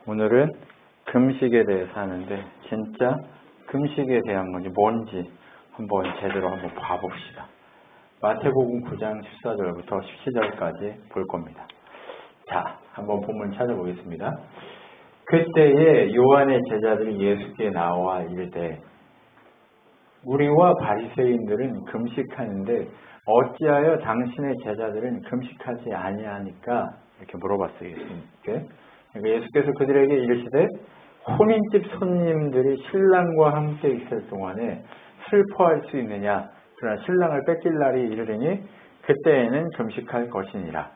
오늘은 금식에 대해서 하는데 진짜 금식에 대한 건지 뭔지 제대로 한번 봐봅시다. 마태복음 9장 14절부터 17절까지 볼 겁니다. 자, 한번 본문 찾아보겠습니다. 그때에 요한의 제자들이 예수께 나와 이르되 우리와 바리새인들은 금식하는데 어찌하여 당신의 제자들은 금식하지 아니하니까? 이렇게 물어봤어요. 예수님께. 그러니까 예수께서 그들에게 이르시되 혼인집 손님들이 신랑과 함께 있을 동안에 슬퍼할 수 있느냐? 그러나 신랑을 뺏길 날이 이르리니 그때에는 금식할 것이니라.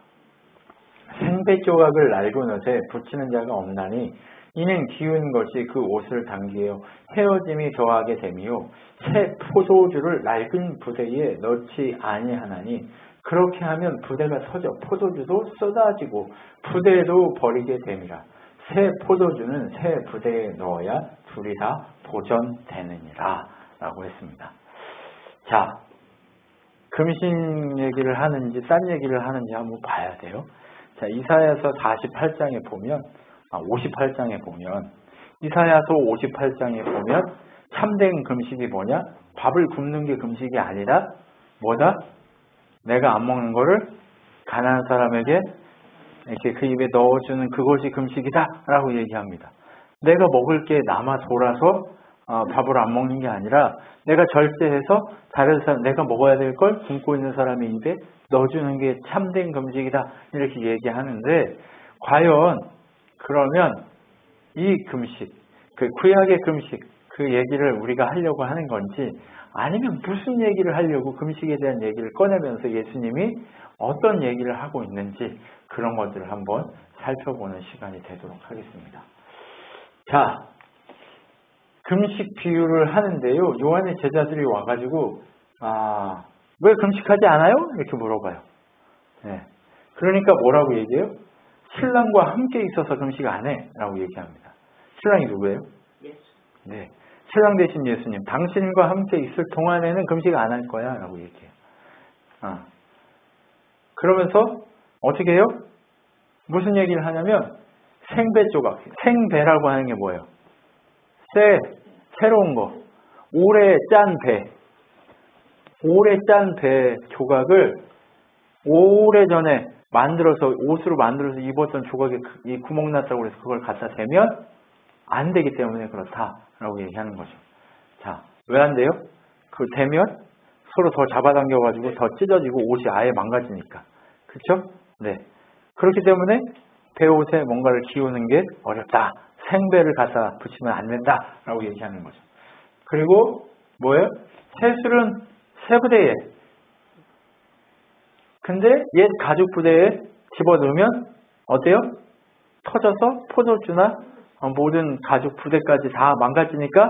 생배 조각을 날고 넣되 붙이는 자가 없나니 이는 기운 것이 그 옷을 당기어 헤어짐이 더하게 됨이요 새 포도주를 낡은 부대에 넣지 아니하나니 그렇게 하면 부대가 터져 포도주도 쏟아지고 부대도 버리게 됨이라. 새 포도주는 새 부대에 넣어야 둘이 다 보존되느니라 라고 했습니다. 자, 금식 얘기를 하는지 딴 얘기를 하는지 한번 봐야 돼요. 자, 이사야서 48장에 보면 58장에 보면 이사야서 58장에 보면 참된 금식이 뭐냐? 밥을 굶는 게 금식이 아니라 뭐다? 내가 안 먹는 거를 가난한 사람에게 이렇게 그 입에 넣어주는 그것이 금식이다 라고 얘기합니다. 내가 먹을 게 남아 돌아서 밥을 안 먹는 게 아니라 내가 절제해서 다른 사람, 내가 먹어야 될 걸 굶고 있는 사람의 입에 넣어주는 게 참된 금식이다 이렇게 얘기하는데 과연 그러면 이 금식, 그 구약의 금식 그 얘기를 우리가 하려고 하는 건지 아니면 무슨 얘기를 하려고 금식에 대한 얘기를 꺼내면서 예수님이 어떤 얘기를 하고 있는지 그런 것들을 한번 살펴보는 시간이 되도록 하겠습니다. 자, 금식 비유를 하는데요. 요한의 제자들이 와가지고 왜 금식하지 않아요? 이렇게 물어봐요. 네. 그러니까 뭐라고 얘기해요? 신랑과 함께 있어서 금식 안 해 라고 얘기합니다. 신랑이 누구예요? 예수. 네. 신랑 대신 예수님. 당신과 함께 있을 동안에는 금식 안 할 거야 라고 얘기해요. 그러면서 어떻게 해요? 무슨 얘기를 하냐면 생배 조각. 생배라고 하는 게 뭐예요? 새로운 거. 오래 짠 배. 오래 짠 배 조각을 오래전에 옷으로 만들어서 입었던 조각에 이 구멍 났다고 해서 그걸 갖다 대면 안 되기 때문에 그렇다라고 얘기하는 거죠. 자, 왜 안 돼요? 그걸 대면 서로 더 잡아당겨가지고 더 찢어지고 옷이 아예 망가지니까. 그렇죠? 네. 그렇기 때문에 배 옷에 뭔가를 기우는 게 어렵다. 생배를 갖다 붙이면 안 된다라고 얘기하는 거죠. 그리고 뭐예요? 새술은 새 부대에 근데 옛 가죽 부대에 집어넣으면 어때요? 터져서 포도주나 모든 가죽 부대까지 다 망가지니까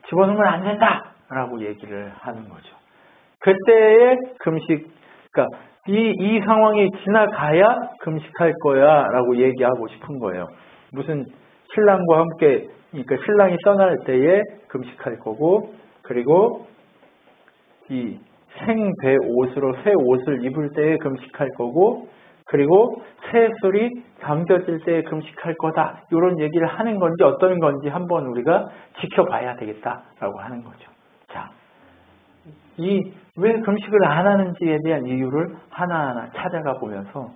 집어넣으면 안 된다라고 얘기를 하는 거죠. 그때의 금식, 그러니까 이 상황이 지나가야 금식할 거야 라고 얘기하고 싶은 거예요. 무슨 신랑과 함께, 그러니까 신랑이 떠날 때에 금식할 거고, 그리고 이 생배 옷으로 새 옷을 입을 때에 금식할 거고, 그리고 새 술이 담겨질 때에 금식할 거다. 이런 얘기를 하는 건지 어떤 건지 한번 우리가 지켜봐야 되겠다라고 하는 거죠. 자, 왜 금식을 안 하는지에 대한 이유를 하나하나 찾아가 보면서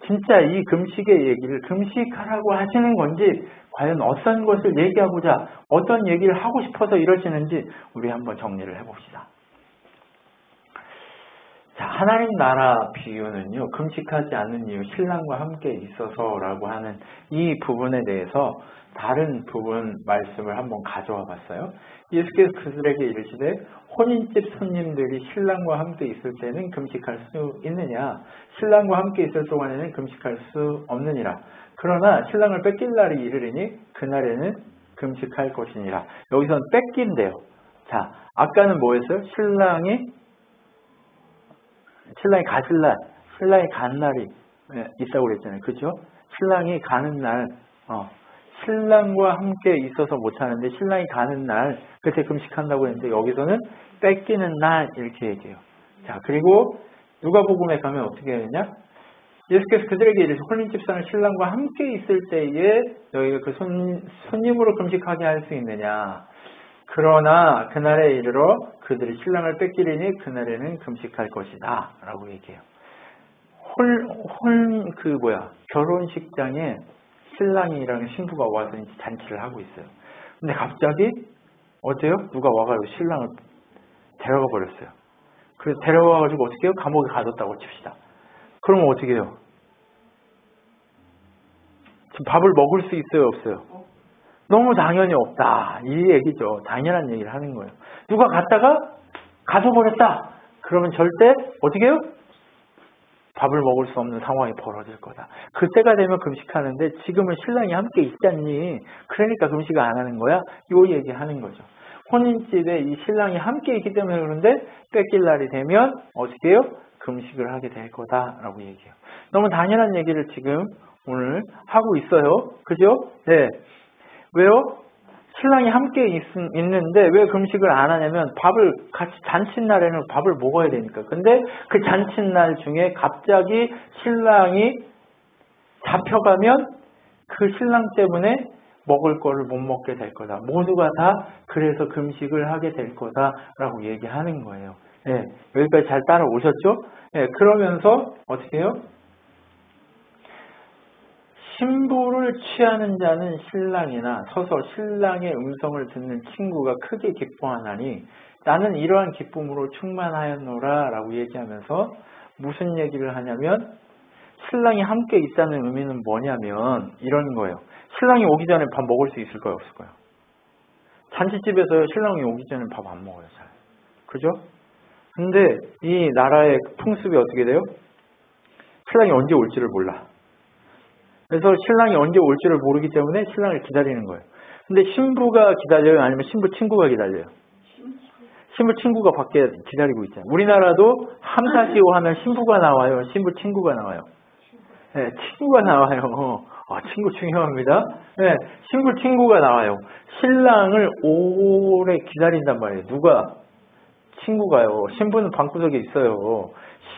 진짜 이 금식의 얘기를 금식하라고 하시는 건지 과연 어떤 것을 얘기하고자 어떤 얘기를 하고 싶어서 이러시는지 우리 한번 정리를 해봅시다. 자, 하나님 나라 비유는요, 금식하지 않는 이유, 신랑과 함께 있어서라고 하는 이 부분에 대해서 다른 부분 말씀을 한번 가져와 봤어요. 예수께서 그들에게 이르시되 혼인집 손님들이 신랑과 함께 있을 때는 금식할 수 있느냐? 신랑과 함께 있을 동안에는 금식할 수 없느니라. 그러나 신랑을 뺏길 날이 이르리니 그날에는 금식할 것이니라. 여기서는 뺏긴대요. 자, 아까는 뭐였어요? 신랑이 가실 날, 신랑이 가는 날이 있다고 그랬잖아요. 그죠? 신랑이 가는 날, 신랑과 함께 있어서 못하는데 신랑이 가는 날, 그때 금식한다고 했는데 여기서는 뺏기는 날 이렇게 얘기해요. 자, 그리고 누가복음에 가면 어떻게 되냐? 예수께서 그들에게 이르시되 혼인집사는 신랑과 함께 있을 때에 너희가 그 손님으로 금식하게 할 수 있느냐. 그러나 그날에 이르러 그들이 신랑을 뺏기리니 그날에는 금식할 것이다. 라고 얘기해요. 결혼식장에 신랑이랑 신부가 와서 이제 잔치를 하고 있어요. 근데 갑자기 어때요? 누가 와가지고 신랑을 데려가 버렸어요. 그래서 데려와가지고 어떻게 해요? 감옥에 가뒀다고 칩시다. 그러면 어떻게 해요? 지금 밥을 먹을 수 있어요? 없어요? 너무 당연히 없다. 이 얘기죠. 당연한 얘기를 하는 거예요. 누가 갔다가 가둬버렸다. 그러면 절대 어떻게 해요? 밥을 먹을 수 없는 상황이 벌어질 거다. 그때가 되면 금식하는데 지금은 신랑이 함께 있잖니. 그러니까 금식을 안 하는 거야. 요 얘기하는 거죠. 혼인집에 이 신랑이 함께 있기 때문에 그런데 뺏길 날이 되면 어떻게 해요? 금식을 하게 될 거다라고 얘기해요. 너무 당연한 얘기를 지금 오늘 하고 있어요. 그죠? 네. 왜요? 신랑이 함께 있는데 왜 금식을 안 하냐면 밥을 같이 잔칫날에는 밥을 먹어야 되니까. 근데 그 잔칫날 중에 갑자기 신랑이 잡혀가면 그 신랑 때문에 먹을 거를 못 먹게 될 거다. 모두가 다 그래서 금식을 하게 될 거다라고 얘기하는 거예요. 네, 여기까지 잘 따라오셨죠? 네, 그러면서 어떻게 해요? 신부를 취하는 자는 신랑이나 서서 신랑의 음성을 듣는 친구가 크게 기뻐하나니 나는 이러한 기쁨으로 충만하였노라 라고 얘기하면서 무슨 얘기를 하냐면 신랑이 함께 있다는 의미는 뭐냐면 이런 거예요. 신랑이 오기 전에 밥 먹을 수 있을 거예요? 없을 거예요? 잔치집에서 신랑이 오기 전에 밥 안 먹어요. 잘. 그죠? 근데 이 나라의 풍습이 어떻게 돼요? 신랑이 언제 올지를 몰라. 그래서 신랑이 언제 올지를 모르기 때문에 신랑을 기다리는 거예요. 근데 신부가 기다려요? 아니면 신부 친구가 기다려요? 신부 친구가 밖에 기다리고 있잖아요. 우리나라도 함사시오 하면 신부가 나와요? 신부 친구가 나와요? 네, 친구가 나와요. 친구 중요합니다. 네, 신부 친구가 나와요. 신랑을 오래 기다린단 말이에요. 누가? 친구가요. 신부는 방구석에 있어요.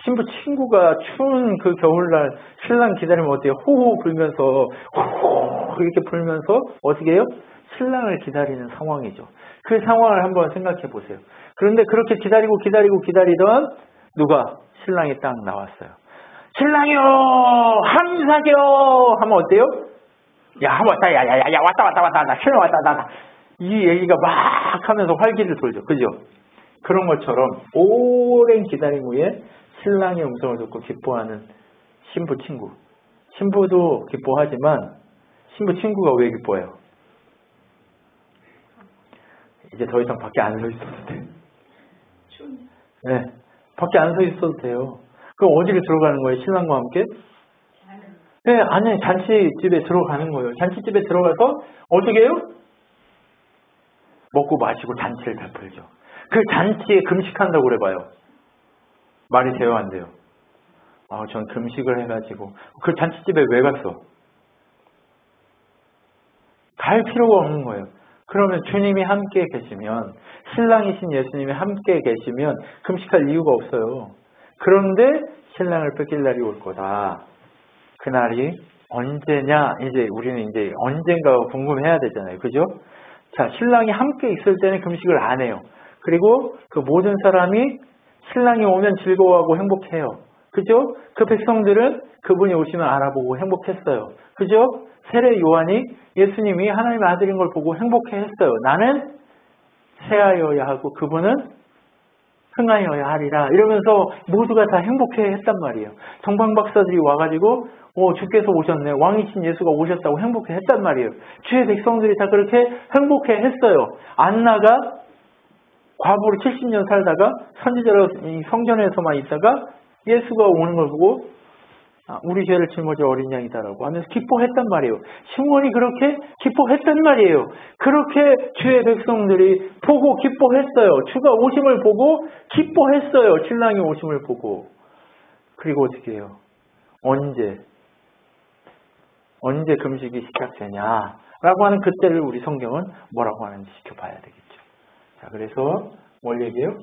신부 친구가 추운 그 겨울날 신랑 기다리면 어때요? 호호 불면서 호호 이렇게 불면서 어떻게 해요? 신랑을 기다리는 상황이죠. 그 상황을 한번 생각해 보세요. 그런데 그렇게 기다리던 누가? 신랑이 딱 나왔어요. 신랑이요! 함사겨! 하면 어때요? 야, 왔다, 야, 왔다, 신랑 왔다. 이 얘기가 막 하면서 활기를 돌죠. 그죠? 그런 것처럼 오랜 기다림 후에 신랑의 음성을 듣고 기뻐하는 신부 친구. 신부도 기뻐하지만 신부 친구가 왜 기뻐해요? 이제 더 이상 밖에 안 서 있어도 돼. 네, 밖에 안 서 있어도 돼요. 그럼 어디를 들어가는 거예요? 신랑과 함께? 네, 안에 잔치집에 들어가는 거예요. 잔치집에 들어가서 어떻게 해요? 먹고 마시고 잔치를 베풀죠. 그 잔치에 금식한다고 그래봐요. 말이 돼요, 안 돼요? 전 금식을 해가지고 그 잔치집에 왜 갔어? 갈 필요가 없는 거예요. 그러면 주님이 함께 계시면 신랑이신 예수님이 함께 계시면 금식할 이유가 없어요. 그런데 신랑을 뺏길 날이 올 거다. 그날이 언제냐? 이제 우리는 이제 언젠가 궁금해야 되잖아요. 그죠? 자, 신랑이 함께 있을 때는 금식을 안 해요. 그리고 그 모든 사람이 신랑이 오면 즐거워하고 행복해요. 그죠? 그 백성들은 그분이 오시면 알아보고 행복했어요. 그죠? 세례 요한이 예수님이 하나님의 아들인 걸 보고 행복해했어요. 나는 새하여야 하고 그분은 흥하여야 하리라. 이러면서 모두가 다 행복해했단 말이에요. 정방박사들이 와가지고 주께서 오셨네. 왕이신 예수가 오셨다고 행복해했단 말이에요. 주의 백성들이 다 그렇게 행복해했어요. 안나가 과부로 70년 살다가 선지자로 성전에서만 있다가 예수가 오는 걸 보고 우리 죄를 짊어질 어린 양이다라고 하면서 기뻐했단 말이에요. 시몬이 그렇게 기뻐했단 말이에요. 그렇게 주의 백성들이 보고 기뻐했어요. 주가 오심을 보고 기뻐했어요. 신랑이 오심을 보고. 그리고 어떻게 해요? 언제 금식이 시작되냐라고 하는 그때를 우리 성경은 뭐라고 하는지 지켜봐야 되겠죠. 자, 그래서 뭘 얘기해요?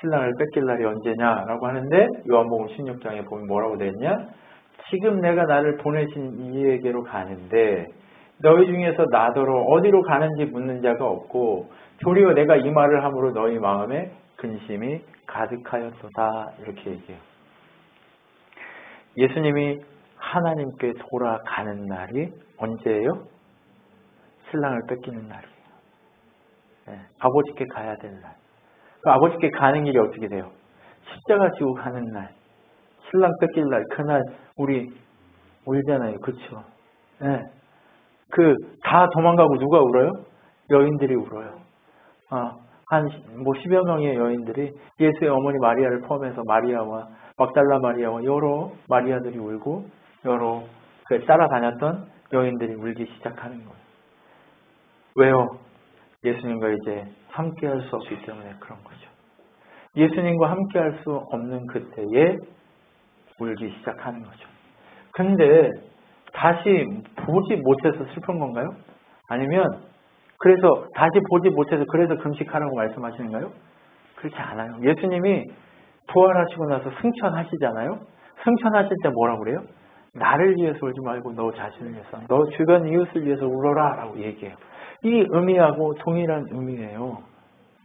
신랑을 뺏길 날이 언제냐라고 하는데 요한복음 16장에 보면 뭐라고 되어 있냐? 지금 내가 나를 보내신 이에게로 가는데 너희 중에서 나더러 어디로 가는지 묻는 자가 없고 도리어 내가 이 말을 함으로 너희 마음에 근심이 가득하였도다. 이렇게 얘기해요. 예수님이 하나님께 돌아가는 날이 언제예요? 신랑을 뺏기는 날이에요. 네, 아버지께 가야 되는 날. 그 아버지께 가는 길이 어떻게 돼요? 십자가 지고 가는 날. 신랑 뺏길 날. 그날 우리 울잖아요. 그렇죠? 네. 다 도망가고 누가 울어요? 여인들이 울어요. 한 10여 명의 여인들이 예수의 어머니 마리아를 포함해서 마리아와 막달라 마리아와 여러 마리아들이 울고 여러 따라다녔던 여인들이 울기 시작하는 거예요. 왜요? 예수님과 이제 함께할 수 없기 때문에 그런 거죠. 예수님과 함께할 수 없는 그때에 울기 시작하는 거죠. 근데 다시 보지 못해서 슬픈 건가요? 아니면 그래서 다시 보지 못해서 그래서 금식하라고 말씀하시는가요? 그렇지 않아요. 예수님이 부활하시고 나서 승천하시잖아요. 승천하실 때 뭐라고 그래요? 나를 위해서 울지 말고 너 자신을 위해서, 너 주변 이웃을 위해서 울어라 라고 얘기해요. 이 의미하고 동일한 의미예요.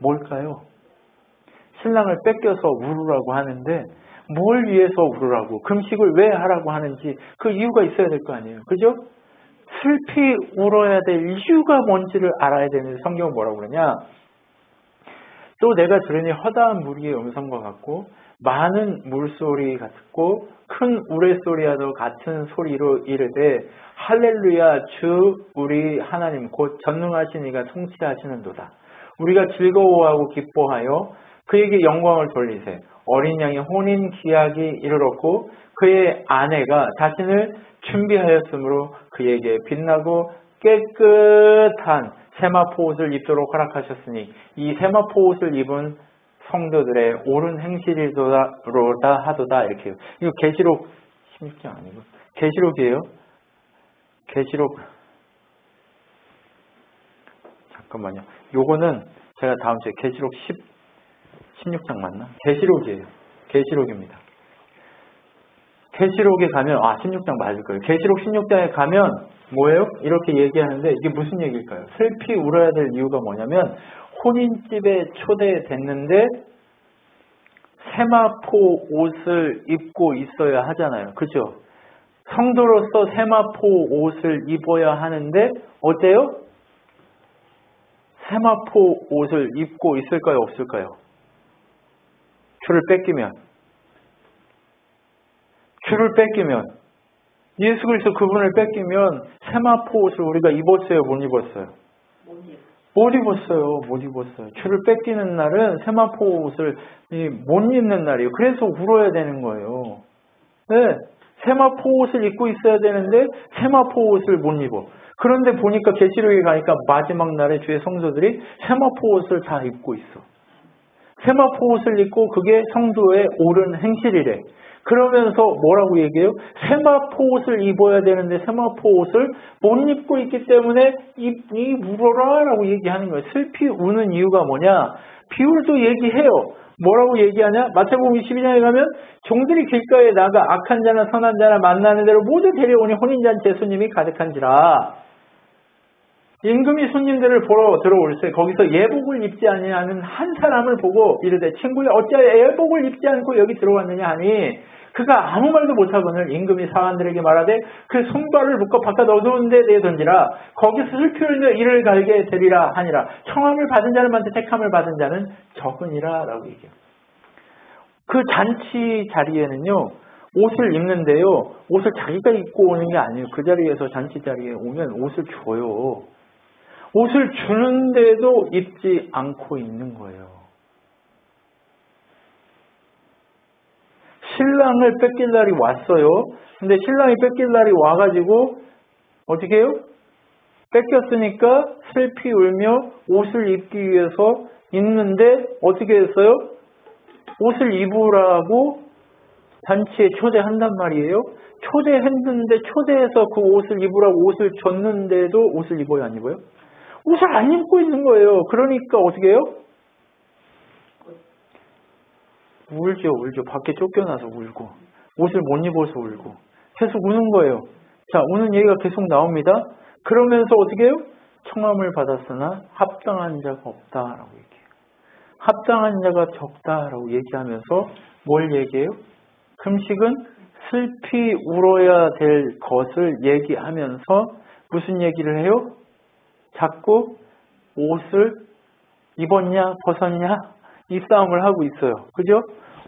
뭘까요? 신랑을 뺏겨서 울으라고 하는데 뭘 위해서 울으라고, 금식을 왜 하라고 하는지 그 이유가 있어야 될 거 아니에요. 그죠? 슬피 울어야 될 이유가 뭔지를 알아야 되는데 성경은 뭐라고 그러냐? 또 내가 들으니 허다한 무리의 음성과 같고 많은 물소리 같고 큰 우레소리와도 같은 소리로 이르되 할렐루야 주 우리 하나님 곧 전능하신 이가 통치하시는도다. 우리가 즐거워하고 기뻐하여 그에게 영광을 돌리세. 어린 양의 혼인 기약이 이르렀고 그의 아내가 자신을 준비하였으므로 그에게 빛나고 깨끗한 세마포 옷을 입도록 허락하셨으니 이 세마포 옷을 입은 성도들의 옳은 행실이로다 하도다. 이렇게 해요. 이거 계시록 16장 아니고 계시록이에요. 계시록 잠깐만요. 요거는 제가 다음 주에 계시록 16장 맞나? 계시록이에요. 계시록입니다. 계시록에 가면 16장 맞을 거예요. 계시록 16장에 가면 뭐예요? 이렇게 얘기하는데 이게 무슨 얘기일까요? 슬피 울어야 될 이유가 뭐냐면 혼인집에 초대됐는데 세마포 옷을 입고 있어야 하잖아요. 그죠? 성도로서 세마포 옷을 입어야 하는데 어때요? 세마포 옷을 입고 있을까요? 없을까요? 주를 뺏기면 예수 그리스도 그분을 뺏기면 세마포 옷을 우리가 입었어요? 못 입었어요? 못 입었어요. 주를 뺏기는 날은 세마포 옷을 못 입는 날이에요. 그래서 울어야 되는 거예요. 네, 세마포 옷을 입고 있어야 되는데 세마포 옷을 못 입어. 그런데 보니까 계시록에 가니까 마지막 날에 주의 성도들이 세마포 옷을 다 입고 있어. 세마포 옷을 입고 그게 성도의 옳은 행실이래. 그러면서 뭐라고 얘기해요? 세마포 옷을 입어야 되는데 세마포 옷을 못 입고 있기 때문에 울어라 라고 얘기하는 거예요. 슬피 우는 이유가 뭐냐? 비율도 얘기해요. 뭐라고 얘기하냐? 마태복음 22장에 가면 종들이 길가에 나가 악한 자나 선한 자나 만나는 대로 모두 데려오니 혼인잔치에 손님이 가득한지라. 임금이 손님들을 보러 들어올세 거기서 예복을 입지 아니하는 한 사람을 보고 이르되 친구야 어찌하여 예복을 입지 않고 여기 들어왔느냐 하니 그가 아무 말도 못하거늘 임금이 사관들에게 말하되 그 손발을 묶어 바깥 어두운 데 내던지라 거기서 슬피 울며 이를 갈게 되리라 하니라. 청함을 받은 자는 많되 택함을 받은 자는 적으니라 라고 얘기해요. 그 잔치 자리에는요 옷을 입는데요 옷을 자기가 입고 오는 게 아니에요. 그 자리에서 잔치 자리에 오면 옷을 줘요. 옷을 주는데도 입지 않고 있는 거예요. 신랑을 뺏길 날이 왔어요. 근데 신랑이 뺏길 날이 와가지고 어떻게 해요? 뺏겼으니까 슬피 울며 옷을 입기 위해서 있는데 어떻게 했어요? 옷을 입으라고 잔치에 초대한단 말이에요. 초대했는데 초대해서 그 옷을 입으라고 옷을 줬는데도 옷을 입어요? 안 입어요? 옷을 안 입고 있는 거예요. 그러니까 어떻게 해요? 울죠. 밖에 쫓겨나서 울고 옷을 못 입어서 울고 계속 우는 거예요. 자, 우는 얘기가 계속 나옵니다. 그러면서 어떻게 해요? 청함을 받았으나 합당한 자가 없다라고 얘기해요. 합당한 자가 적다라고 얘기하면서 뭘 얘기해요? 금식은 슬피 울어야 될 것을 얘기하면서 무슨 얘기를 해요? 자꾸 옷을 입었냐 벗었냐 이 싸움을 하고 있어요. 그죠?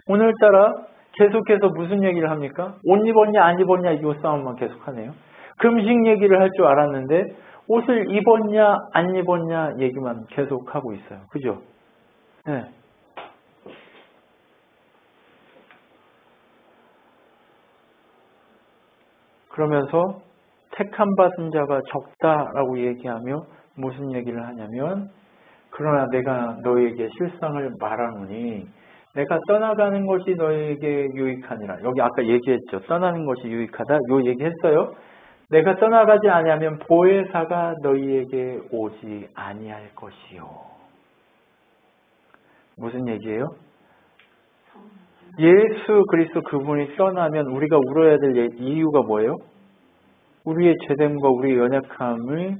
오늘따라 계속해서 무슨 얘기를 합니까? 옷 입었냐 안 입었냐 이 싸움만 계속하네요. 금식 얘기를 할 줄 알았는데 옷을 입었냐 안 입었냐 얘기만 계속하고 있어요. 그죠? 네. 그러면서 택함 받은 자가 적다라고 얘기하며 무슨 얘기를 하냐면 그러나 내가 너에게 실상을 말하노니 내가 떠나가는 것이 너에게 유익하니라. 여기 아까 얘기했죠. 떠나는 것이 유익하다. 요 얘기했어요. 내가 떠나가지 아니하면 보혜사가 너희에게 오지 아니할 것이요. 무슨 얘기예요? 예수 그리스도 그분이 떠나면 우리가 울어야 될 이유가 뭐예요? 우리의 죄됨과 우리의 연약함을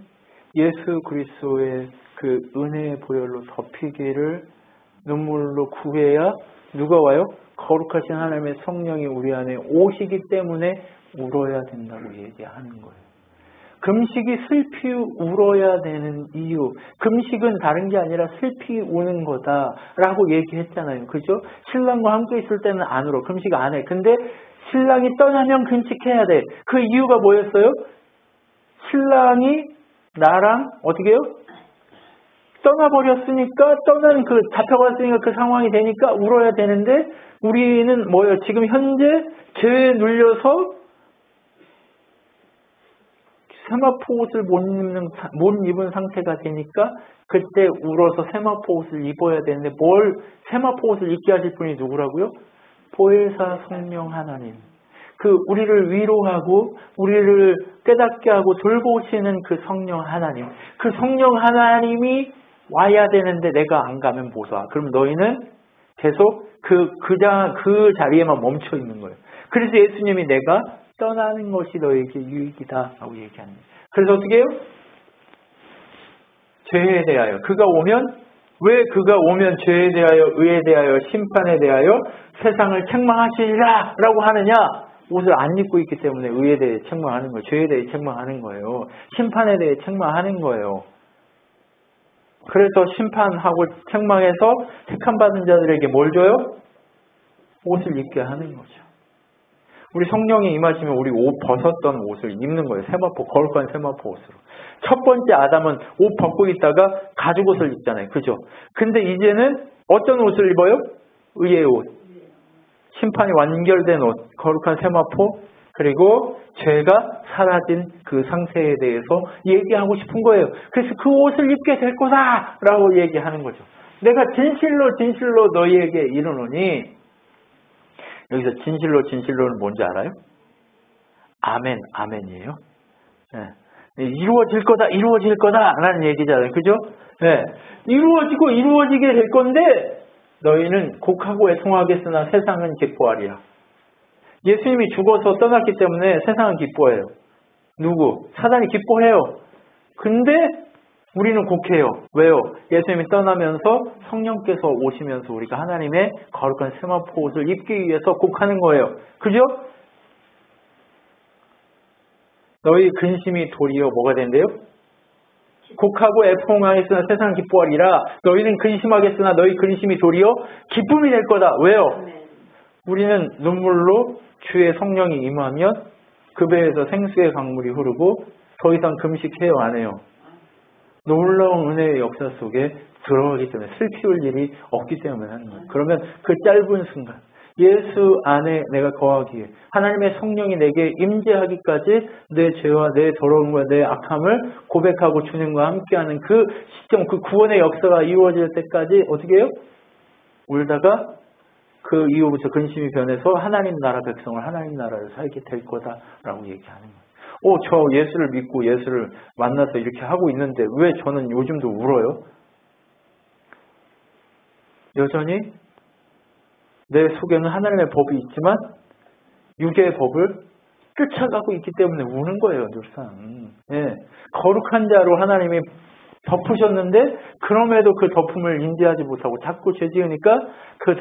예수 그리스도의 그 은혜의 보혈로 덮이기를 눈물로 구해야 누가 와요? 거룩하신 하나님의 성령이 우리 안에 오시기 때문에 울어야 된다고 얘기하는 거예요. 금식이 슬피 울어야 되는 이유. 금식은 다른 게 아니라 슬피 우는 거다라고 얘기했잖아요. 그죠? 신랑과 함께 있을 때는 안 울어. 금식 안 해. 근데 신랑이 떠나면 금식해야 돼. 그 이유가 뭐였어요? 신랑이 나랑 어떻게 해요? 떠나버렸으니까 잡혀갔으니까 그 상황이 되니까 울어야 되는데 우리는 뭐예요? 지금 현재 죄에 눌려서 세마포 옷을 못 입은 상태가 되니까 그때 울어서 세마포 옷을 입어야 되는데 뭘 세마포 옷을 입게 하실 분이 누구라고요? 보혜사 성령 하나님. 그 우리를 위로하고 우리를 깨닫게 하고 돌보시는 그 성령 하나님. 그 성령 하나님이 와야 되는데 내가 안 가면 못 와. 그럼 너희는 계속 그 자리에만 멈춰 있는 거예요. 그래서 예수님이 내가 떠나는 것이 너에게 유익이다 라고 얘기합니다. 그래서 어떻게 해요? 죄에 대하여 그가 오면 왜 그가 오면 죄에 대하여 의에 대하여 심판에 대하여 세상을 책망하시리라 라고 하느냐? 옷을 안 입고 있기 때문에 의에 대해 책망하는 거예요. 죄에 대해 책망하는 거예요. 심판에 대해 책망하는 거예요. 그래서 심판하고 책망해서 택함받은 자들에게 뭘 줘요? 옷을 입게 하는 거죠. 우리 성령이 임하시면 우리 옷 벗었던 옷을 입는 거예요. 세마포, 거룩한 세마포 옷으로. 첫 번째 아담은 옷 벗고 있다가 가죽 옷을 입잖아요. 그죠? 근데 이제는 어떤 옷을 입어요? 의의 옷. 심판이 완결된 옷, 거룩한 세마포, 그리고 죄가 사라진 그 상태에 대해서 얘기하고 싶은 거예요. 그래서 그 옷을 입게 될 거다! 라고 얘기하는 거죠. 내가 진실로 너희에게 이르노니 여기서 진실로는 뭔지 알아요? 아멘, 아멘이에요. 네. 이루어질 거다 라는 얘기잖아요. 그죠? 네. 이루어지게 될 건데 너희는 곡하고 애통하겠으나 세상은 기뻐하리라. 예수님이 죽어서 떠났기 때문에 세상은 기뻐해요. 누구? 사단이 기뻐해요. 근데 우리는 곡해요. 왜요? 예수님이 떠나면서 성령께서 오시면서 우리가 하나님의 거룩한 세마포 옷을 입기 위해서 곡하는 거예요. 그죠? 너희 근심이 도리어 뭐가 된대요? 곡하고 애통하겠으나 세상 기뻐하리라. 너희는 근심하겠으나 너희 근심이 도리어 기쁨이 될 거다. 왜요? 우리는 눈물로 주의 성령이 임하면 그 배에서 생수의 강물이 흐르고 더 이상 금식해요 안 해요? 놀라운 은혜의 역사 속에 들어가기 때문에 슬피 울 일이 없기 때문에 하는 거예요. 그러면 그 짧은 순간 예수 안에 내가 거하기에 하나님의 성령이 내게 임재하기까지 내 죄와 내 더러움과 내 악함을 고백하고 주님과 함께하는 그 시점, 그 구원의 역사가 이루어질 때까지 어떻게 해요? 울다가 그 이후부터 근심이 변해서 하나님 나라 백성을 하나님 나라를 살게 될 거다라고 얘기하는 거예요. 저 예수를 믿고 예수를 만나서 이렇게 하고 있는데 왜 저는 요즘도 울어요? 여전히 내 속에는 하나님의 법이 있지만 육의 법을 쫓아가고 있기 때문에 우는 거예요, 늘상. 예. 거룩한 자로 하나님이 덮으셨는데 그럼에도 그 덮음을 인지하지 못하고 자꾸 죄 지으니까 그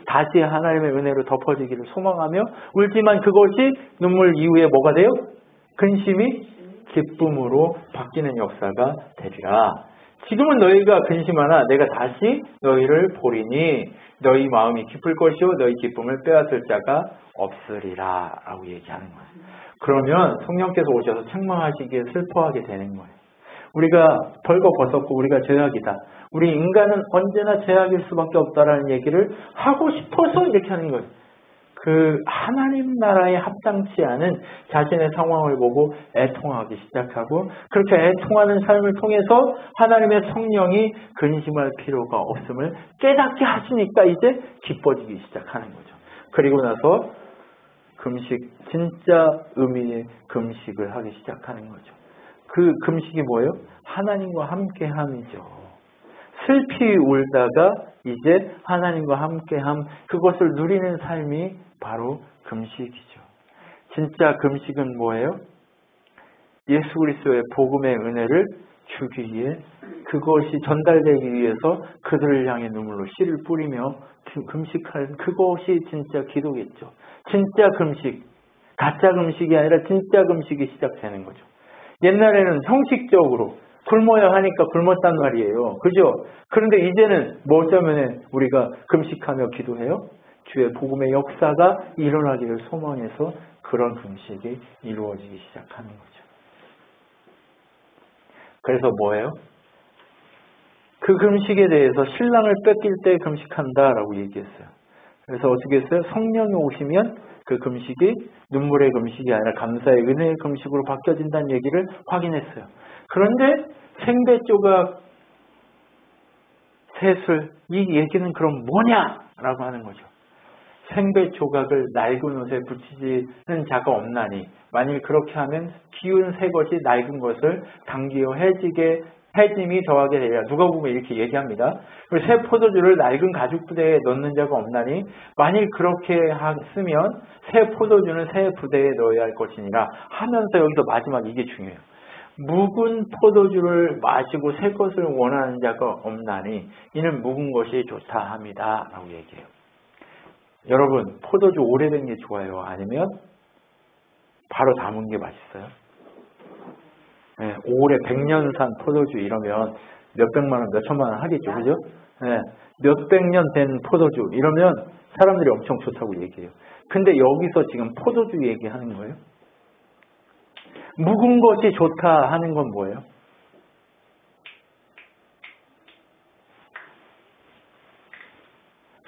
다시 하나님의 은혜로 덮어지기를 소망하며 울지만 그것이 눈물 이후에 뭐가 돼요? 근심이 기쁨으로 바뀌는 역사가 되리라. 지금은 너희가 근심하나 내가 다시 너희를 보리니 너희 마음이 기쁠 것이요 너희 기쁨을 빼앗을 자가 없으리라 라고 얘기하는 거예요. 그러면 성령께서 오셔서 책망하시기에 슬퍼하게 되는 거예요. 우리가 벌거벗었고 우리가 죄악이다. 우리 인간은 언제나 죄악일 수밖에 없다라는 얘기를 하고 싶어서 이렇게 하는 거예요. 그 하나님 나라에 합당치 않은 자신의 상황을 보고 애통하기 시작하고 그렇게 애통하는 삶을 통해서 하나님의 성령이 근심할 필요가 없음을 깨닫게 하시니까 이제 기뻐지기 시작하는 거죠. 그리고 나서 금식, 진짜 의미의 금식을 하기 시작하는 거죠. 그 금식이 뭐예요? 하나님과 함께함이죠. 슬피 울다가 이제 하나님과 함께함, 그것을 누리는 삶이 바로 금식이죠. 진짜 금식은 뭐예요? 예수 그리스도의 복음의 은혜를 주기 위해 그것이 전달되기 위해서 그들을 향해 눈물로 씨를 뿌리며 금식할 그것이 진짜 기도겠죠. 진짜 금식, 가짜 금식이 아니라 진짜 금식이 시작되는 거죠. 옛날에는 형식적으로 굶어야 하니까 굶었단 말이에요. 그죠? 그런데 이제는 뭐 때문에 우리가 금식하며 기도해요? 주의 복음의 역사가 일어나기를 소망해서 그런 금식이 이루어지기 시작하는 거죠. 그래서 뭐예요? 그 금식에 대해서 신랑을 뺏길 때 금식한다라고 얘기했어요. 그래서 어떻게 했어요? 성령이 오시면 그 금식이 눈물의 금식이 아니라 감사의 은혜의 금식으로 바뀌어진다는 얘기를 확인했어요. 그런데 생배 조각, 새술, 이 얘기는 그럼 뭐냐라고 하는 거죠. 생배 조각을 낡은 옷에 붙이지는 자가 없나니 만일 그렇게 하면 기운 새 것이 낡은 것을 당기어 해짐이 더하게 되리라. 누가 보면 이렇게 얘기합니다. 새 포도주를 낡은 가죽 부대에 넣는 자가 없나니 만일 그렇게 쓰면 새 포도주는 새 부대에 넣어야 할 것이니라 하면서 여기서 마지막 이게 중요해요. 묵은 포도주를 마시고 새 것을 원하는 자가 없나니 이는 묵은 것이 좋다 합니다 라고 얘기해요. 여러분, 포도주 오래된 게 좋아요? 아니면 바로 담은 게 맛있어요? 네, 오래 100년 산 포도주 이러면 몇백만 원, 몇천만 원 하겠죠. 그죠? 네, 몇백 년 된 포도주 이러면 사람들이 엄청 좋다고 얘기해요. 근데 여기서 지금 포도주 얘기하는 거예요? 묵은 것이 좋다 하는 건 뭐예요?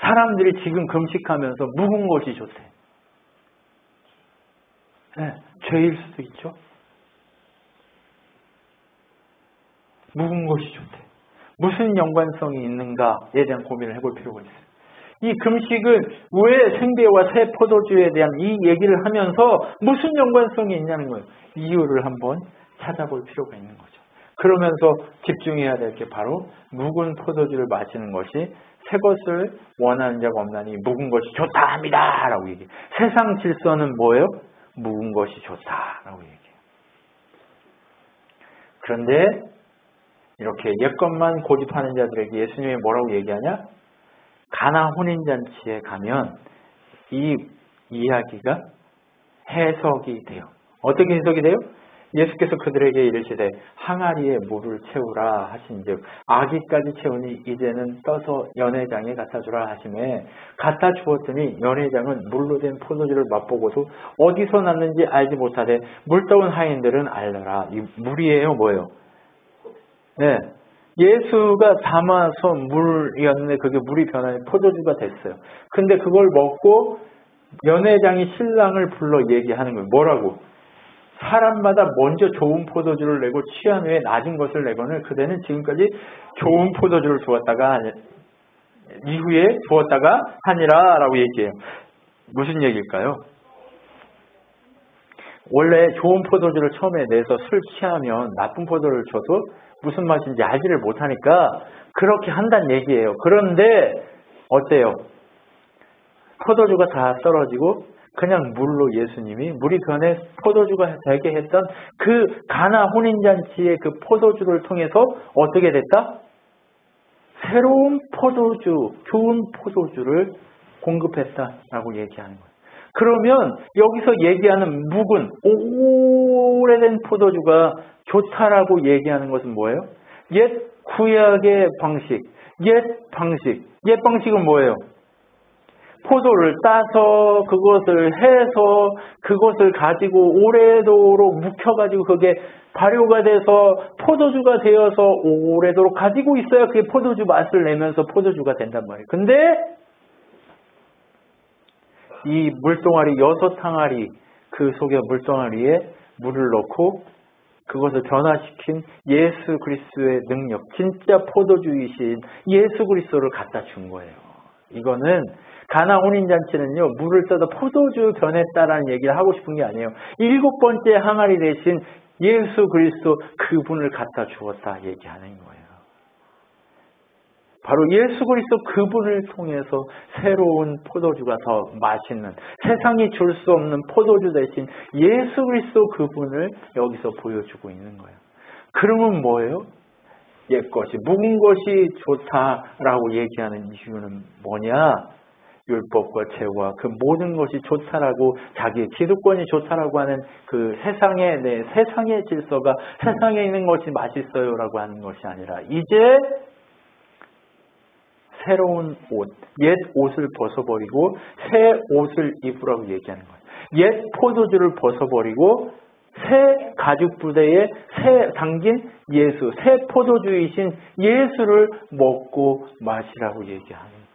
사람들이 지금 금식하면서 묵은 것이 좋대. 네, 죄일 수도 있죠. 묵은 것이 좋대. 무슨 연관성이 있는가에 대한 고민을 해볼 필요가 있어요. 이 금식은 왜 생배와 새 포도주에 대한 이 얘기를 하면서 무슨 연관성이 있냐는 거예요. 이유를 한번 찾아볼 필요가 있는 거죠. 그러면서 집중해야 될 게 바로 묵은 포도주를 마시는 것이 새 것을 원하는 자가 없나니 묵은 것이 좋다 합니다 라고 얘기해요. 세상 질서는 뭐예요? 묵은 것이 좋다 라고 얘기해요. 그런데 이렇게 옛것만 고집하는 자들에게 예수님이 뭐라고 얘기하냐? 가나 혼인잔치에 가면 이 이야기가 해석이 돼요. 어떻게 해석이 돼요? 예수께서 그들에게 이르시되 항아리에 물을 채우라 하신즉 아기까지 채우니 이제는 떠서 연회장에 갖다 주라 하시매 갖다 주었더니 연회장은 물로 된 포도주를 맛보고도 어디서 났는지 알지 못하되 물떠온 하인들은 알더라. 이 물이에요, 뭐예요? 네, 예수가 담아서 물이었는데 그게 물이 변하여 포도주가 됐어요. 근데 그걸 먹고 연회장이 신랑을 불러 얘기하는 거예요. 뭐라고? 사람마다 먼저 좋은 포도주를 내고 취한 후에 낮은 것을 내거늘 그대는 지금까지 좋은 포도주를 주었다가 이후에 주었다가 하니라 라고 얘기해요. 무슨 얘기일까요? 원래 좋은 포도주를 처음에 내서 술 취하면 나쁜 포도를 줘도 무슨 맛인지 알지를 못하니까 그렇게 한다는 얘기예요. 그런데 어때요? 포도주가 다 떨어지고 그냥 물로 예수님이 물이 변해 포도주가 되게 했던 그 가나 혼인잔치의 그 포도주를 통해서 어떻게 됐다? 새로운 포도주, 좋은 포도주를 공급했다라고 얘기하는 거예요. 그러면 여기서 얘기하는 묵은 오래된 포도주가 좋다라고 얘기하는 것은 뭐예요? 옛 구약의 방식, 옛 방식은 뭐예요? 포도를 따서 그것을 해서 그것을 가지고 오래도록 묵혀가지고 그게 발효가 돼서 포도주가 되어서 오래도록 가지고 있어야 그게 포도주 맛을 내면서 포도주가 된단 말이에요. 근데 이 물동아리 6항아리 그 속에 물동아리에 물을 넣고 그것을 변화시킨 예수 그리스도의 능력, 진짜 포도주이신 예수 그리스도를 갖다 준 거예요. 이거는 가나 혼인잔치는요, 물을 떠서 포도주 변했다라는 얘기를 하고 싶은 게 아니에요. 7번째 항아리 대신 예수 그리스도 그분을 갖다 주었다 얘기하는 거예요. 바로 예수 그리스도 그분을 통해서 새로운 포도주가 더 맛있는, 세상이 줄 수 없는 포도주 대신 예수 그리스도 그분을 여기서 보여주고 있는 거예요. 그러면 뭐예요? 옛것이, 묵은 것이 좋다라고 얘기하는 이유는 뭐냐? 율법과 죄와 그 모든 것이 좋다라고, 자기의 기득권이 좋다라고 하는 그 세상의 질서가, 세상에 있는 것이 맛있어요라고 하는 것이 아니라 이제 새로운 옷, 옛 옷을 벗어버리고 새 옷을 입으라고 얘기하는 거예요. 옛 포도주를 벗어버리고 새 가죽 부대에 새 담긴 예수, 새 포도주이신 예수를 먹고 마시라고 얘기하는 거예요.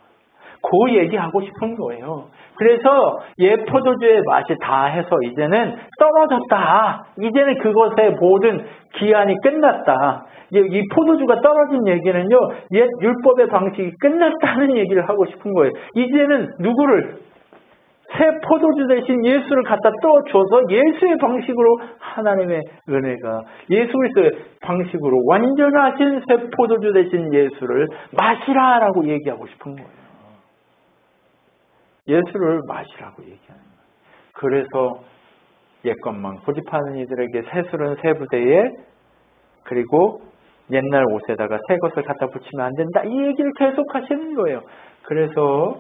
그 얘기하고 싶은 거예요. 그래서 옛 포도주의 맛이 다 해서 이제는 떨어졌다. 이제는 그것의 모든 기한이 끝났다. 이 포도주가 떨어진 얘기는요, 옛 율법의 방식이 끝났다는 얘기를 하고 싶은 거예요. 이제는 누구를? 새 포도주 대신 예수를 갖다 떠줘서 예수의 방식으로 하나님의 은혜가, 예수 그리스도의 방식으로 완전하신 새 포도주 대신 예수를 마시라라고 얘기하고 싶은 거예요. 예수를 마시라고 얘기하는 거예요. 그래서 옛것만 고집하는 이들에게 새술은 새 부대에, 그리고 옛날 옷에다가 새 것을 갖다 붙이면 안 된다. 이 얘기를 계속 하시는 거예요. 그래서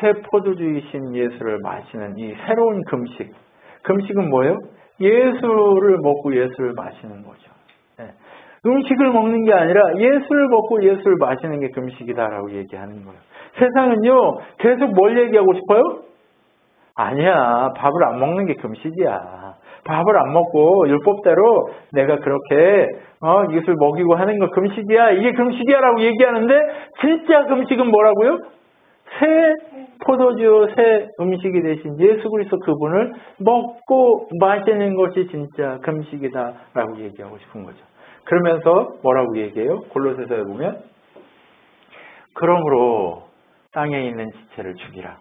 새 포도주이신 예수를 마시는 이 새로운 금식. 금식은 뭐예요? 예수를 먹고 예수를 마시는 거죠. 네. 음식을 먹는 게 아니라 예수를 먹고 예수를 마시는 게 금식이다라고 얘기하는 거예요. 세상은요, 계속 뭘 얘기하고 싶어요? 아니야, 밥을 안 먹는 게 금식이야. 밥을 안 먹고 율법대로 내가 그렇게 이것을 먹이고 하는 거 금식이야. 이게 금식이야라고 얘기하는데 진짜 금식은 뭐라고요? 새 포도주, 새 음식이 되신 예수 그리스도 그분을 먹고 마시는 것이 진짜 금식이다라고 얘기하고 싶은 거죠. 그러면서 뭐라고 얘기해요? 골로새서에 보면 그러므로 땅에 있는 지체를 죽이라.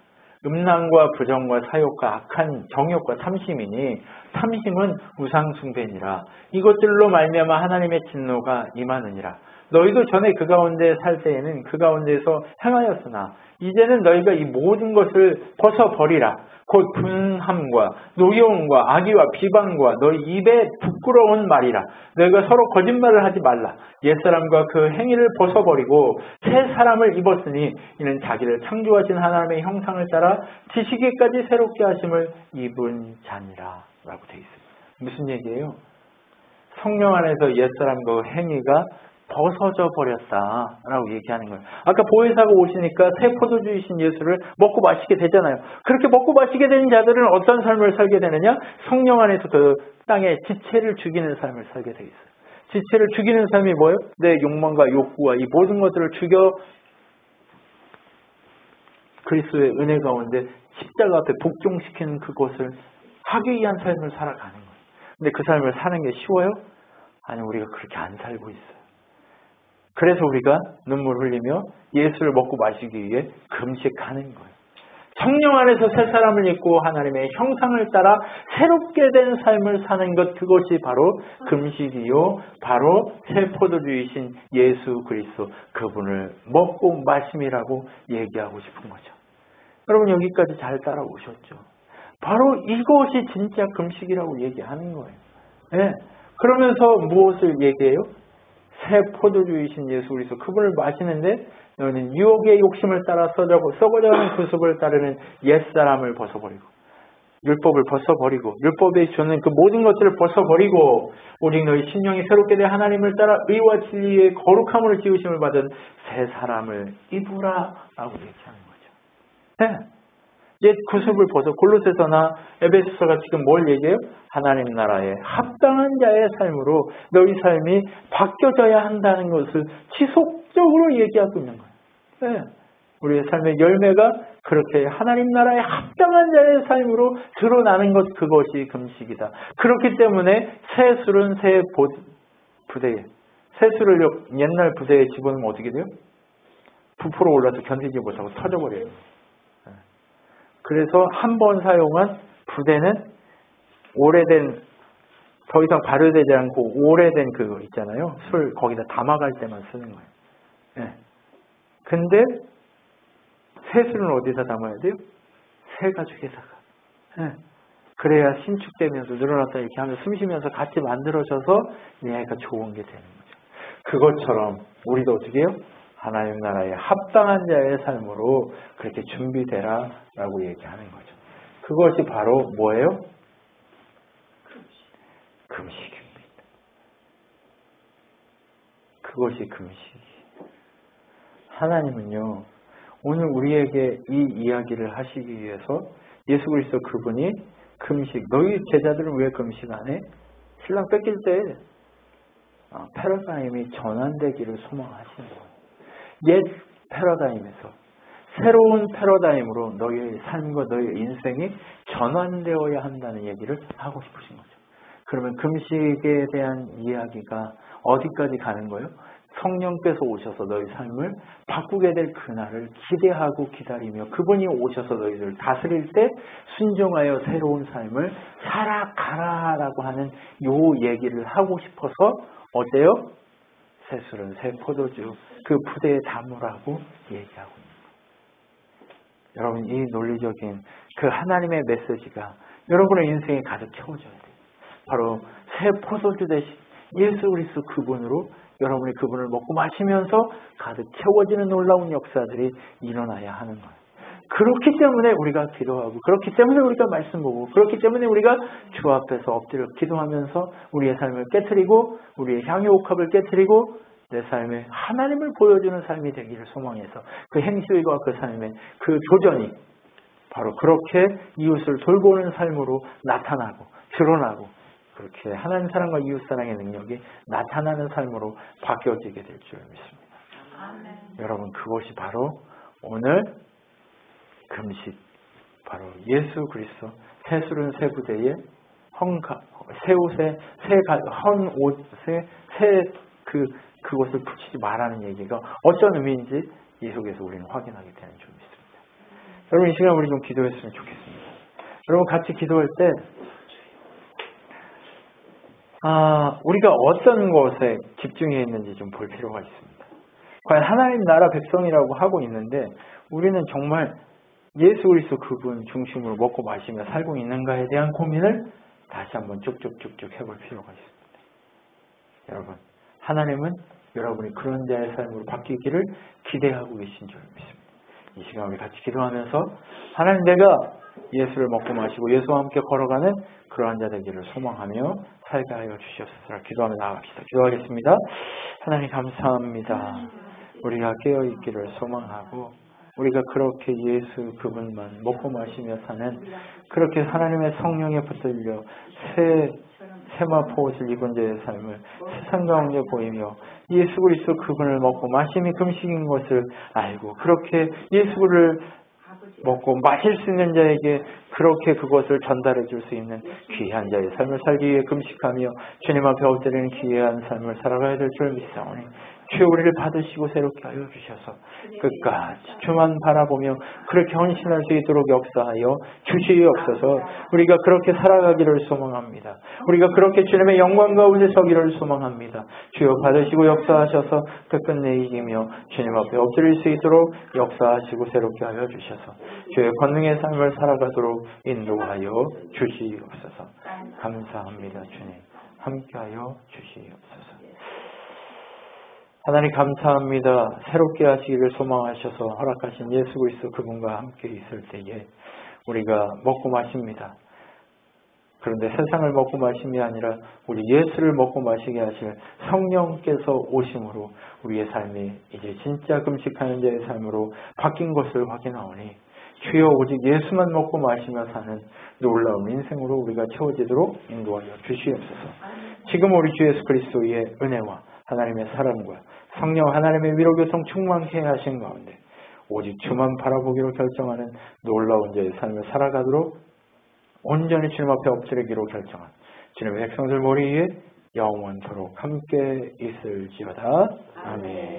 음란과 부정과 사욕과 악한 정욕과 탐심이니 탐심은 우상 숭배니라. 이것들로 말미암아 하나님의 진노가 임하느니라. 너희도 전에 그 가운데 살 때에는 그 가운데에서 행하였으나 이제는 너희가 이 모든 것을 벗어버리라. 곧 분함과 노여움과 악의와 비방과 너희 입에 부끄러운 말이라. 너희가 서로 거짓말을 하지 말라. 옛사람과 그 행위를 벗어버리고 새 사람을 입었으니 이는 자기를 창조하신 하나님의 형상을 따라 지식에까지 새롭게 하심을 입은 자니라 라고 되어 있습니다. 무슨 얘기예요? 성령 안에서 옛사람과 그 행위가 벗어져 버렸다라고 얘기하는 거예요. 아까 보혜사가 오시니까 새 포도주이신 예수를 먹고 마시게 되잖아요. 그렇게 먹고 마시게 된 자들은 어떤 삶을 살게 되느냐? 성령 안에서 그 땅에 지체를 죽이는 삶을 살게 돼 있어요. 지체를 죽이는 삶이 뭐예요? 내 욕망과 욕구와 이 모든 것들을 죽여 그리스도의 은혜 가운데 십자가 앞에 복종시키는 그것을 하기 위한 삶을 살아가는 거예요. 근데 그 삶을 사는 게 쉬워요? 아니, 우리가 그렇게 안 살고 있어요. 그래서 우리가 눈물 흘리며 예수를 먹고 마시기 위해 금식하는 거예요. 성령 안에서 새 사람을 입고 하나님의 형상을 따라 새롭게 된 삶을 사는 것, 그것이 바로 금식이요, 바로 새 포도주이신 예수 그리스도 그분을 먹고 마심이라고 얘기하고 싶은 거죠. 여러분 여기까지 잘 따라오셨죠? 바로 이것이 진짜 금식이라고 얘기하는 거예요. 네. 그러면서 무엇을 얘기해요? 새 포도주이신 예수 그리스도 그분을 마시는데 너는 유혹의 욕심을 따라 썩어져가는 구습을 따르는 옛사람을 벗어버리고 율법을 벗어버리고 율법에 주는 그 모든 것들을 벗어버리고 오직 너희 심령이 새롭게 된 하나님을 따라 의와 진리의 거룩함으로 지으심을 받은 새 사람을 입으라 라고 얘기하는 거죠. 네. 옛 구습을 벗어 골로새서나 에베소서가 지금 뭘 얘기해요? 하나님 나라에 합당한 자의 삶으로 너희 삶이 바뀌어져야 한다는 것을 지속적으로 얘기하고 있는 거예요. 네. 우리의 삶의 열매가 그렇게 하나님 나라에 합당한 자의 삶으로 드러나는 것 그것이 금식이다. 그렇기 때문에 새 술은 새 부대에 새 술을 옛날 부대에 집어넣으면 어떻게 돼요? 부풀어 올라서 견디지 못하고 터져버려요. 그래서 한 번 사용한 부대는 오래된 더 이상 발효되지 않고 오래된 그거 있잖아요. 술 거기다 담아갈 때만 쓰는 거예요. 네. 근데 새 술은 어디다 담아야 돼요? 새 가죽에다가. 네. 그래야 신축되면서 늘어났다 이렇게 하면 숨 쉬면서 같이 만들어져서 얘가 좋은 게 되는 거죠. 그것처럼 우리도 어떻게 해요? 하나님 나라에 합당한 자의 삶으로 그렇게 준비되라 라고 얘기하는 거죠. 그것이 바로 뭐예요? 금식입니다. 그것이 금식이에요. 하나님은요, 오늘 우리에게 이 이야기를 하시기 위해서 예수 그리스도 그분이 금식, 너희 제자들은 왜 금식 안 해? 신랑 뺏길 때 패러다임이 전환되기를 소망하시는 거예요. 옛 패러다임에서 새로운 패러다임으로 너희의 삶과 너희의 인생이 전환되어야 한다는 얘기를 하고 싶으신 거죠. 그러면 금식에 대한 이야기가 어디까지 가는 거예요? 성령께서 오셔서 너희 삶을 바꾸게 될 그날을 기대하고 기다리며 그분이 오셔서 너희를 다스릴 때 순종하여 새로운 삶을 살아가라라고 하는 요 얘기를 하고 싶어서 어때요? 새 술은 새 포도주 그 부대에 담으라고 얘기하고 있는 거예요. 여러분 이 논리적인 그 하나님의 메시지가 여러분의 인생에 가득 채워져야 돼요. 바로 새 포도주 대신 예수 그리스도 그분으로 여러분이 그분을 먹고 마시면서 가득 채워지는 놀라운 역사들이 일어나야 하는 거예요. 그렇기 때문에 우리가 기도하고 그렇기 때문에 우리가 말씀 보고 그렇기 때문에 우리가 주 앞에서 엎드려 기도하면서 우리의 삶을 깨트리고 우리의 향유옥합을 깨트리고 내 삶에 하나님을 보여주는 삶이 되기를 소망해서 그 행실과 그 삶의 그 조전이 바로 그렇게 이웃을 돌보는 삶으로 나타나고 드러나고 그렇게 하나님 사랑과 이웃 사랑의 능력이 나타나는 삶으로 바뀌어지게 될 줄 믿습니다. 아멘. 여러분 그것이 바로 오늘 금식 바로 예수 그리스도 새 술은 새 부대에 새 옷에 헌 옷에 그것을 붙이지 말라는 얘기가 어떤 의미인지 이 속에서 우리는 확인하게 되는 줄 믿습니다. 여러분 이 시간 우리 좀 기도했으면 좋겠습니다. 여러분 같이 기도할 때 우리가 어떤 것에 집중해 있는지 좀 볼 필요가 있습니다. 과연 하나님 나라 백성이라고 하고 있는데 우리는 정말 예수 그리스도 그분 중심으로 먹고 마시며 살고 있는가에 대한 고민을 다시 한번 쭉쭉쭉쭉 해볼 필요가 있습니다. 여러분 하나님은 여러분이 그런 자의 삶으로 바뀌기를 기대하고 계신 줄 믿습니다. 이 시간 우리 같이 기도하면서 하나님 내가 예수를 먹고 마시고 예수와 함께 걸어가는 그러한 자 되기를 소망하며 살게 하여 주시옵소서. 기도하며 나아갑시다. 기도하겠습니다. 하나님 감사합니다. 우리가 깨어있기를 소망하고 우리가 그렇게 예수 그분만 먹고 마시며 사는 그렇게 하나님의 성령에 붙들려 세마포 옷을 입은 자의 삶을 세상 가운데 보이며 예수 그리스도 그분을 먹고 마심이 금식인 것을 알고 그렇게 예수를 먹고 마실 수 있는 자에게 그렇게 그것을 전달해 줄 수 있는 귀한 자의 삶을 살기 위해 금식하며 주님 앞에 엎드리는 귀한 삶을 살아가야 될 줄 믿사오니 주여 우리를 받으시고 새롭게 하여 주셔서 끝까지 주만 바라보며 그렇게 헌신할 수 있도록 역사하여 주시옵소서. 우리가 그렇게 살아가기를 소망합니다. 우리가 그렇게 주님의 영광 가운데 서기를 소망합니다. 주여 받으시고 역사하셔서 끝끝내 이기며 주님 앞에 엎드릴 수 있도록 역사하시고 새롭게 하여 주셔서 주의 권능의 삶을 살아가도록 인도하여 주시옵소서. 감사합니다. 주님 함께하여 주시옵소서. 하나님 감사합니다. 새롭게 하시기를 소망하셔서 허락하신 예수 그리스도 그분과 함께 있을 때에 우리가 먹고 마십니다. 그런데 세상을 먹고 마심이 아니라 우리 예수를 먹고 마시게 하실 성령께서 오심으로 우리의 삶이 이제 진짜 금식하는 자의 삶으로 바뀐 것을 확인하오니 주여 오직 예수만 먹고 마시며 사는 놀라운 인생으로 우리가 채워지도록 인도하여 주시옵소서. 지금 우리 주 예수 그리스도의 은혜와 하나님의 사랑과 성령 하나님의 위로 교통 충만케 하신 가운데 오직 주만 바라보기로 결정하는 놀라운 자의 삶을 살아가도록 온전히 주님 앞에 엎드리기로 결정한 주님의 백성들 머리 위에 영원토록 함께 있을지어다. 아멘.